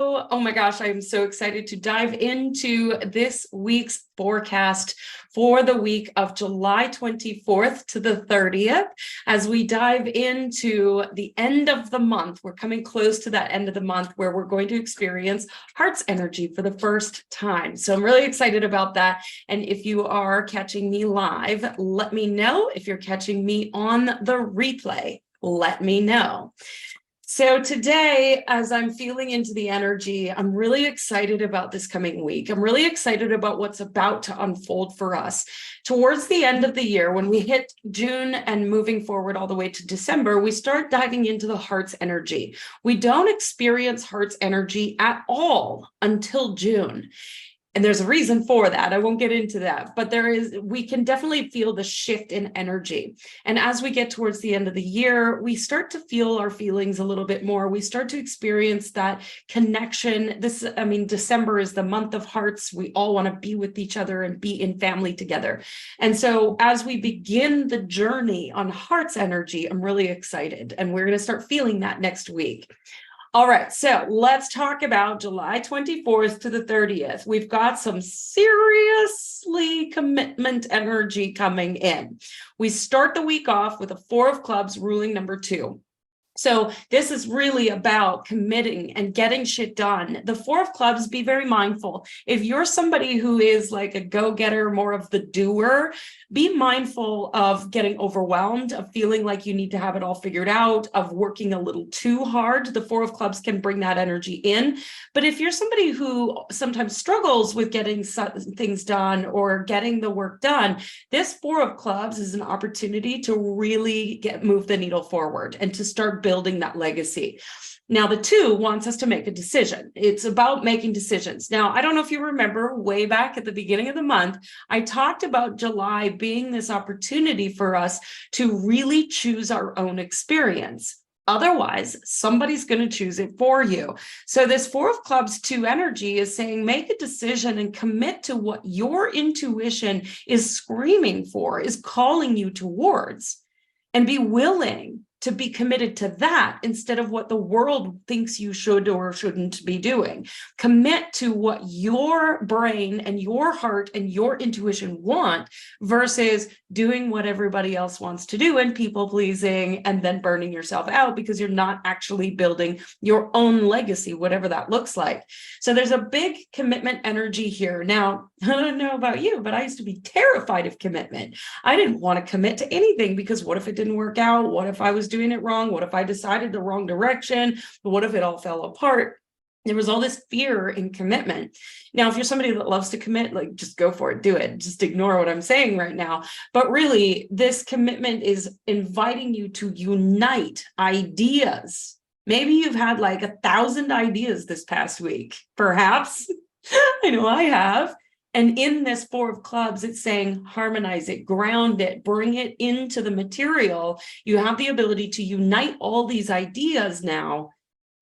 Oh my gosh, I'm so excited to dive into this week's forecast for the week of July 24th to the 30th. As we dive into the end of the month, we're coming close to that end of the month where we're going to experience Heart's energy for the first time. So I'm really excited about that. And if you are catching me live, let me know. If you're catching me on the replay, let me know. So today, as I'm feeling into the energy, I'm really excited about this coming week. I'm really excited about what's about to unfold for us. Towards the end of the year, when we hit June and moving forward all the way to December, we start diving into the Heart's energy. We don't experience Heart's energy at all until June. And there's a reason for that. I won't get into that, but we can definitely feel the shift in energy. And as we get towards the end of the year, we start to feel our feelings a little bit more. We start to experience that connection. December is the month of hearts. We all want to be with each other and be in family together. And so as we begin the journey on Heart's energy, I'm really excited. And we're going to start feeling that next week. All right, so let's talk about July 24th to the 30th. We've got some seriously commitment energy coming in. We start the week off with a 4 of clubs ruling number 2. So this is really about committing and getting shit done. The 4 of clubs, be very mindful. If you're somebody who is like a go-getter, more of the doer, be mindful of getting overwhelmed, of feeling like you need to have it all figured out, of working a little too hard. The 4 of clubs can bring that energy in. But if you're somebody who sometimes struggles with getting things done or getting the work done, this 4 of clubs is an opportunity to really move the needle forward and to start building that legacy. Now, the 2 wants us to make a decision. It's about making decisions. Now, I don't know if you remember way back at the beginning of the month, I talked about July being this opportunity for us to really choose our own experience. Otherwise, somebody's going to choose it for you. So this 4 of clubs 2 energy is saying, make a decision and commit to what your intuition is screaming for, is calling you towards, and be willing to be committed to that instead of what the world thinks you should or shouldn't be doing. Commit to what your brain and your heart and your intuition want versus doing what everybody else wants to do and people pleasing and then burning yourself out because you're not actually building your own legacy, whatever that looks like. So there's a big commitment energy here. Now, I don't know about you, but I used to be terrified of commitment. I didn't want to commit to anything because what if it didn't work out? What if I was doing it wrong? What if I decided the wrong direction? What if it all fell apart? There was all this fear in commitment. Now, if you're somebody that loves to commit, like just go for it, do it. Just ignore what I'm saying right now. But really, this commitment is inviting you to unite ideas. Maybe you've had like 1,000 ideas this past week, perhaps. I know I have. And in this 4 of clubs, it's saying harmonize it, ground it, bring it into the material. You have the ability to unite all these ideas now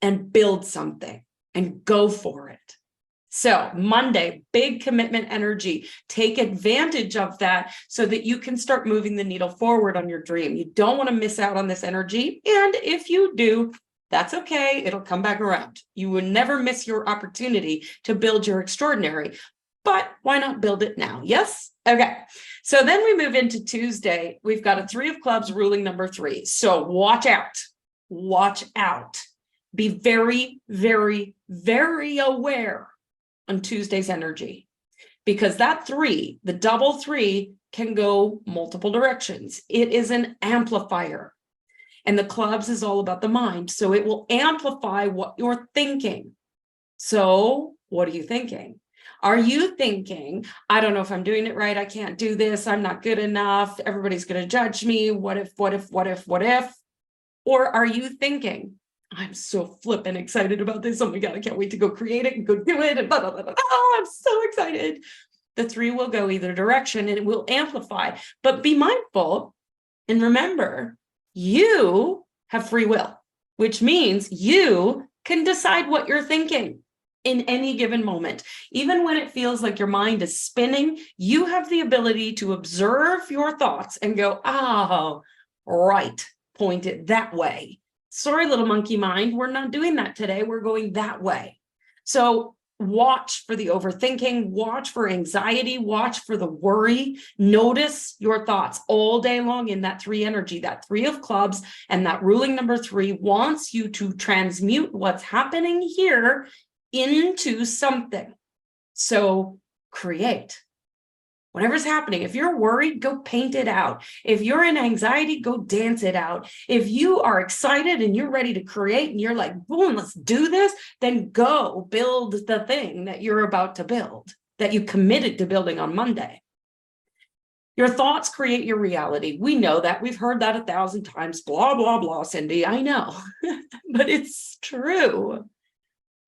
and build something and go for it. So Monday, big commitment energy. Take advantage of that so that you can start moving the needle forward on your dream. You don't want to miss out on this energy. And if you do, that's okay. It'll come back around. You will never miss your opportunity to build your extraordinary. But why not build it now? Yes? Okay. So then we move into Tuesday. We've got a 3 of clubs ruling number 3. So watch out. Watch out. Be very, very, very aware on Tuesday's energy. Because that 3, the double 3, can go multiple directions. It is an amplifier. And the clubs is all about the mind. So it will amplify what you're thinking. So what are you thinking? Are you thinking, I don't know if I'm doing it right, I can't do this, I'm not good enough, everybody's going to judge me, what if? Or are you thinking, I'm so flippin' excited about this, oh my God, I can't wait to go create it and go do it, and blah, blah, blah, blah. Oh, I'm so excited. The 3 will go either direction and it will amplify, but be mindful and remember, you have free will, which means you can decide what you're thinking. In any given moment, even when it feels like your mind is spinning, you have the ability to observe your thoughts and go, oh, right, point it that way. Sorry, little monkey mind, we're not doing that today. We're going that way. So watch for the overthinking, watch for anxiety, watch for the worry. Notice your thoughts all day long in that 3 energy, that 3 of clubs, and that ruling number 3 wants you to transmute what's happening here into something. So create. Whatever's happening, if you're worried, go paint it out. If you're in anxiety, go dance it out. If you are excited and you're ready to create and you're like, boom, let's do this, then go build the thing that you're about to build, that you committed to building on Monday. Your thoughts create your reality. We know that. We've heard that 1,000 times, blah, blah, blah, Cindy. I know, but it's true.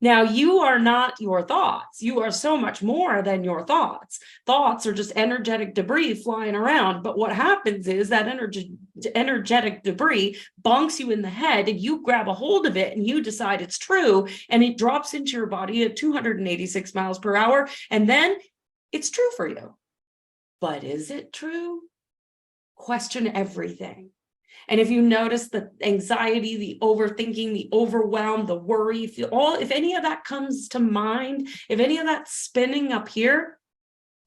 Now, you are not your thoughts. You are so much more than your thoughts. Thoughts are just energetic debris flying around. But what happens is that energetic debris bonks you in the head, and you grab a hold of it and you decide it's true, and it drops into your body at 286 miles per hour. And then it's true for you. But is it true? Question everything. And if you notice the anxiety, the overthinking, the overwhelm, the worry, if any of that comes to mind, if any of that's spinning up here,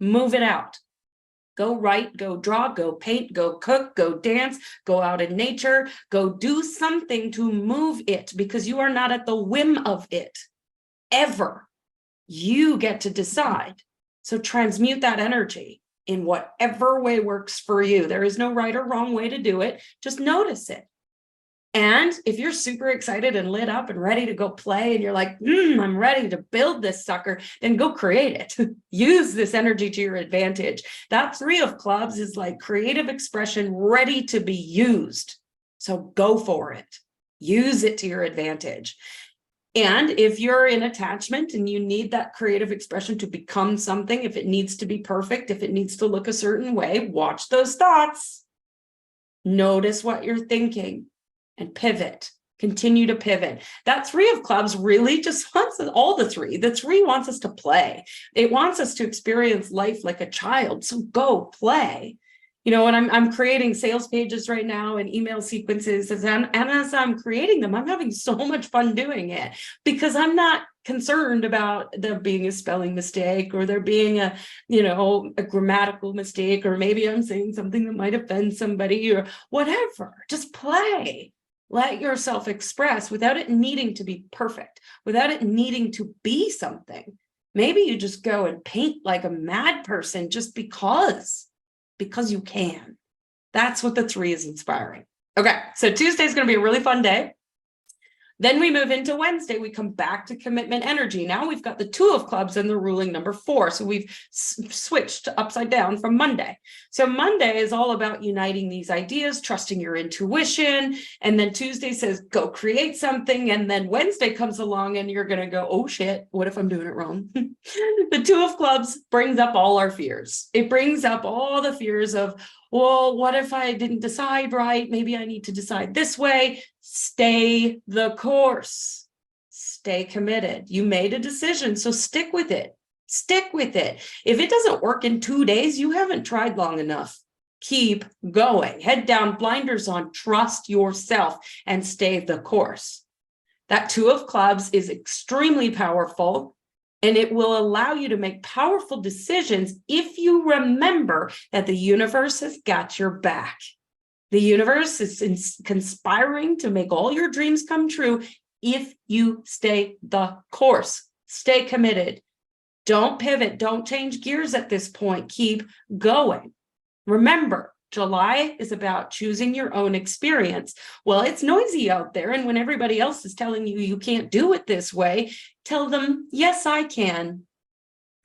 move it out. Go write, go draw, go paint, go cook, go dance, go out in nature, go do something to move it, because you are not at the whim of it ever. You get to decide. So transmute that energy in whatever way works for you. There is no right or wrong way to do it. Just notice it. And if you're super excited and lit up and ready to go play, and you're like, I'm ready to build this sucker, then go create it. Use this energy to your advantage. That 3 of clubs is like creative expression ready to be used. So go for it. Use it to your advantage. And if you're in attachment and you need that creative expression to become something, if it needs to be perfect, if it needs to look a certain way, watch those thoughts. Notice what you're thinking and pivot. Continue to pivot. That 3 of clubs really just wants all the 3. The 3 wants us to play. It wants us to experience life like a child. So go play. You know, and I'm creating sales pages right now and email sequences, and as I'm creating them, I'm having so much fun doing it, because I'm not concerned about there being a spelling mistake, or there being a grammatical mistake, or maybe I'm saying something that might offend somebody, or whatever. Just play. Let yourself express without it needing to be perfect, without it needing to be something. Maybe you just go and paint like a mad person just because you can. That's what the 3 is inspiring. Okay, so Tuesday is going to be a really fun day. Then we move into Wednesday. We come back to commitment energy. Now we've got the 2 of clubs and the ruling number 4. So we've switched upside down from Monday. So Monday is all about uniting these ideas, trusting your intuition. And then Tuesday says, go create something. And then Wednesday comes along and you're going to go, oh shit, what if I'm doing it wrong? The 2 of clubs brings up all our fears. It brings up all the fears of, well, what if I didn't decide right? Maybe I need to decide this way. Stay the course. Stay committed. You made a decision, so stick with it. Stick with it. If it doesn't work in 2 days, you haven't tried long enough. Keep going. Head down, blinders on, trust yourself, and stay the course. That 2 of clubs is extremely powerful. And it will allow you to make powerful decisions if you remember that the universe has got your back. The universe is conspiring to make all your dreams come true if you stay the course. Stay committed. Don't pivot. Don't change gears at this point. Keep going. Remember, July is about choosing your own experience. Well, it's noisy out there, and when everybody else is telling you you can't do it this way, tell them, yes, I can.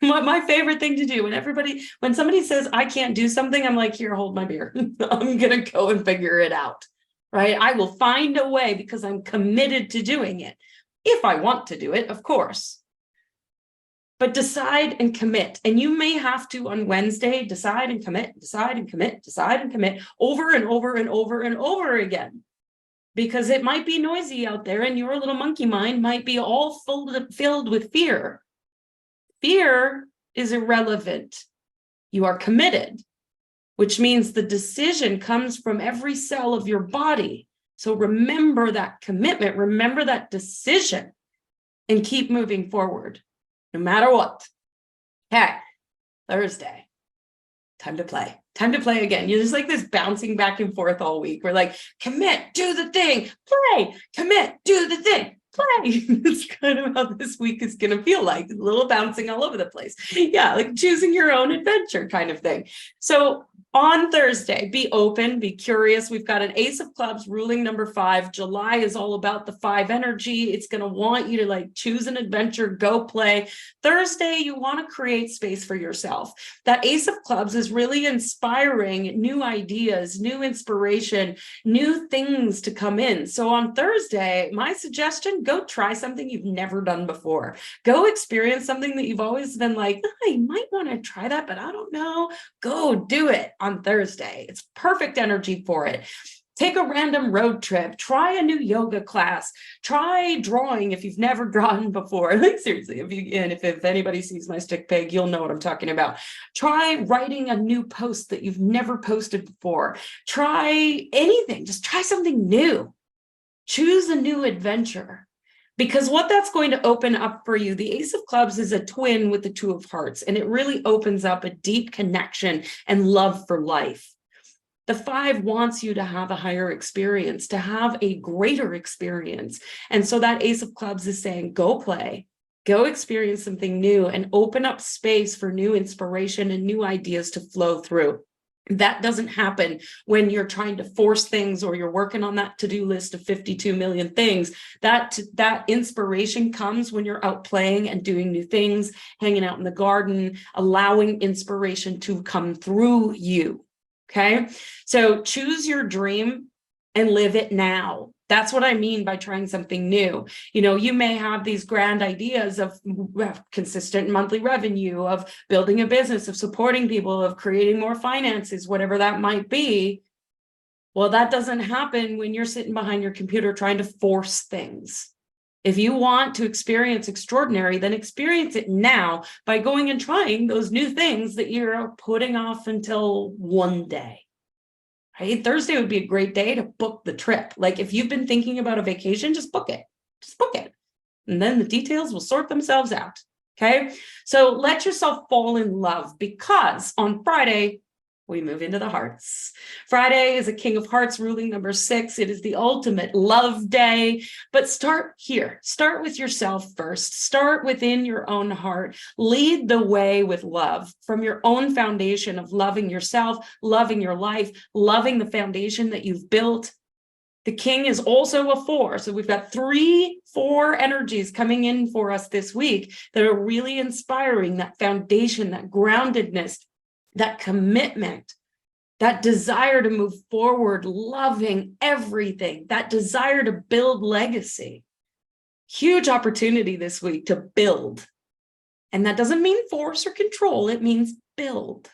My favorite thing to do when somebody says I can't do something, I'm like, here, hold my beer. I'm going to go and figure it out, right? I will find a way because I'm committed to doing it. If I want to do it, of course. But decide and commit. And you may have to, on Wednesday, decide and commit, decide and commit, decide and commit over and over and over and over again. Because it might be noisy out there and your little monkey mind might be all filled with fear. Fear is irrelevant. You are committed, which means the decision comes from every cell of your body. So remember that commitment, remember that decision. and keep moving forward, no matter what. Okay, Thursday. Time to play. Time to play again. You're just like this bouncing back and forth all week. We're like, commit, do the thing, play, commit, do the thing, play. It's kind of how this week is going to feel like, a little bouncing all over the place. Yeah, like choosing your own adventure kind of thing. So on Thursday, be open, be curious. We've got an Ace of Clubs ruling number 5. July is all about the 5 energy. It's going to want you to like choose an adventure, go play. Thursday, you want to create space for yourself. That Ace of Clubs is really inspiring new ideas, new inspiration, new things to come in. So on Thursday, my suggestion, go try something you've never done before. Go experience something that you've always been like, oh, I might want to try that, but I don't know. Go do it on Thursday. It's perfect energy for it. Take a random road trip, try a new yoga class, try drawing if you've never drawn before. Like seriously, if anybody sees my stick pig, you'll know what I'm talking about. Try writing a new post that you've never posted before. Try anything, just try something new. Choose a new adventure. Because what that's going to open up for you, the Ace of Clubs is a twin with the Two of Hearts, and it really opens up a deep connection and love for life. The 5 wants you to have a higher experience, to have a greater experience. And so that Ace of Clubs is saying, go play, go experience something new, and open up space for new inspiration and new ideas to flow through. That doesn't happen when you're trying to force things or you're working on that to-do list of 52 million things. That inspiration comes when you're out playing and doing new things, hanging out in the garden, allowing inspiration to come through you. Okay, so choose your dream and live it now. That's what I mean by trying something new. You know, you may have these grand ideas of consistent monthly revenue, of building a business, of supporting people, of creating more finances, whatever that might be. Well, that doesn't happen when you're sitting behind your computer trying to force things. If you want to experience extraordinary, then experience it now by going and trying those new things that you're putting off until one day. Right? Thursday would be a great day to book the trip. Like if you've been thinking about a vacation, just book it. Just book it. And then the details will sort themselves out. Okay. So let yourself fall in love, because on Friday, we move into the hearts. Friday is a King of Hearts ruling number 6. It is the ultimate love day. But start here. Start with yourself first. Start within your own heart. Lead the way with love from your own foundation of loving yourself, loving your life, loving the foundation that you've built. The King is also a 4. So we've got 3, 4 energies coming in for us this week that are really inspiring that foundation, that groundedness, that commitment, that desire to move forward, loving everything, that desire to build legacy. Huge opportunity this week to build. And that doesn't mean force or control. It means build.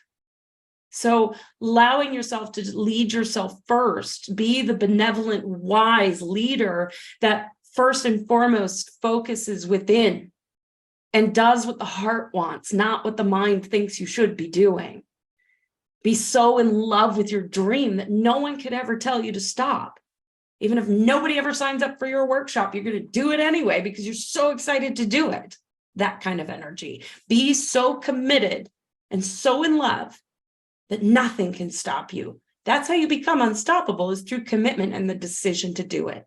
So allowing yourself to lead yourself first, be the benevolent, wise leader that first and foremost focuses within and does what the heart wants, not what the mind thinks you should be doing. Be so in love with your dream that no one could ever tell you to stop. Even if nobody ever signs up for your workshop, you're going to do it anyway because you're so excited to do it. That kind of energy. Be so committed and so in love that nothing can stop you. That's how you become unstoppable, is through commitment and the decision to do it.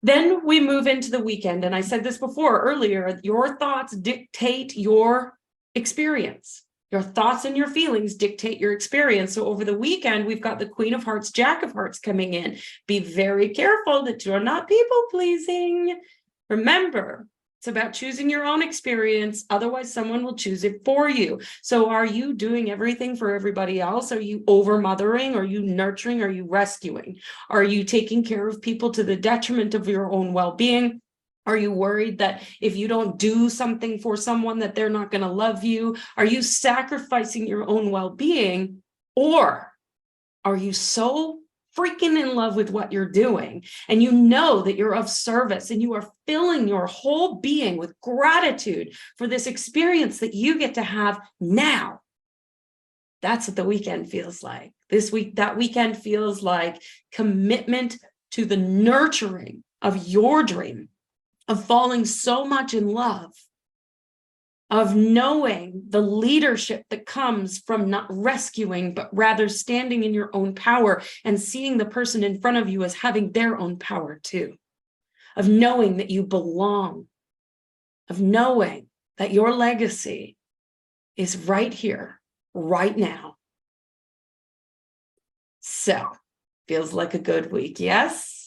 Then we move into the weekend. And I said this before earlier, your thoughts dictate your experience. Your thoughts and your feelings dictate your experience. So over the weekend, we've got the Queen of Hearts, Jack of Hearts coming in. Be very careful that you're not people pleasing. Remember, it's about choosing your own experience. Otherwise, someone will choose it for you. So are you doing everything for everybody else? Are you over-mothering? Are you nurturing? Are you rescuing? Are you taking care of people to the detriment of your own well-being? Are you worried that if you don't do something for someone that they're not going to love you? Are you sacrificing your own well-being? Or are you so freaking in love with what you're doing and you know that you're of service and you are filling your whole being with gratitude for this experience that you get to have now? That's what the weekend feels like. This week, that weekend feels like commitment to the nurturing of your dream, of falling so much in love, of knowing the leadership that comes from not rescuing, but rather standing in your own power and seeing the person in front of you as having their own power too, of knowing that you belong, of knowing that your legacy is right here, right now. So, feels like a good week, yes?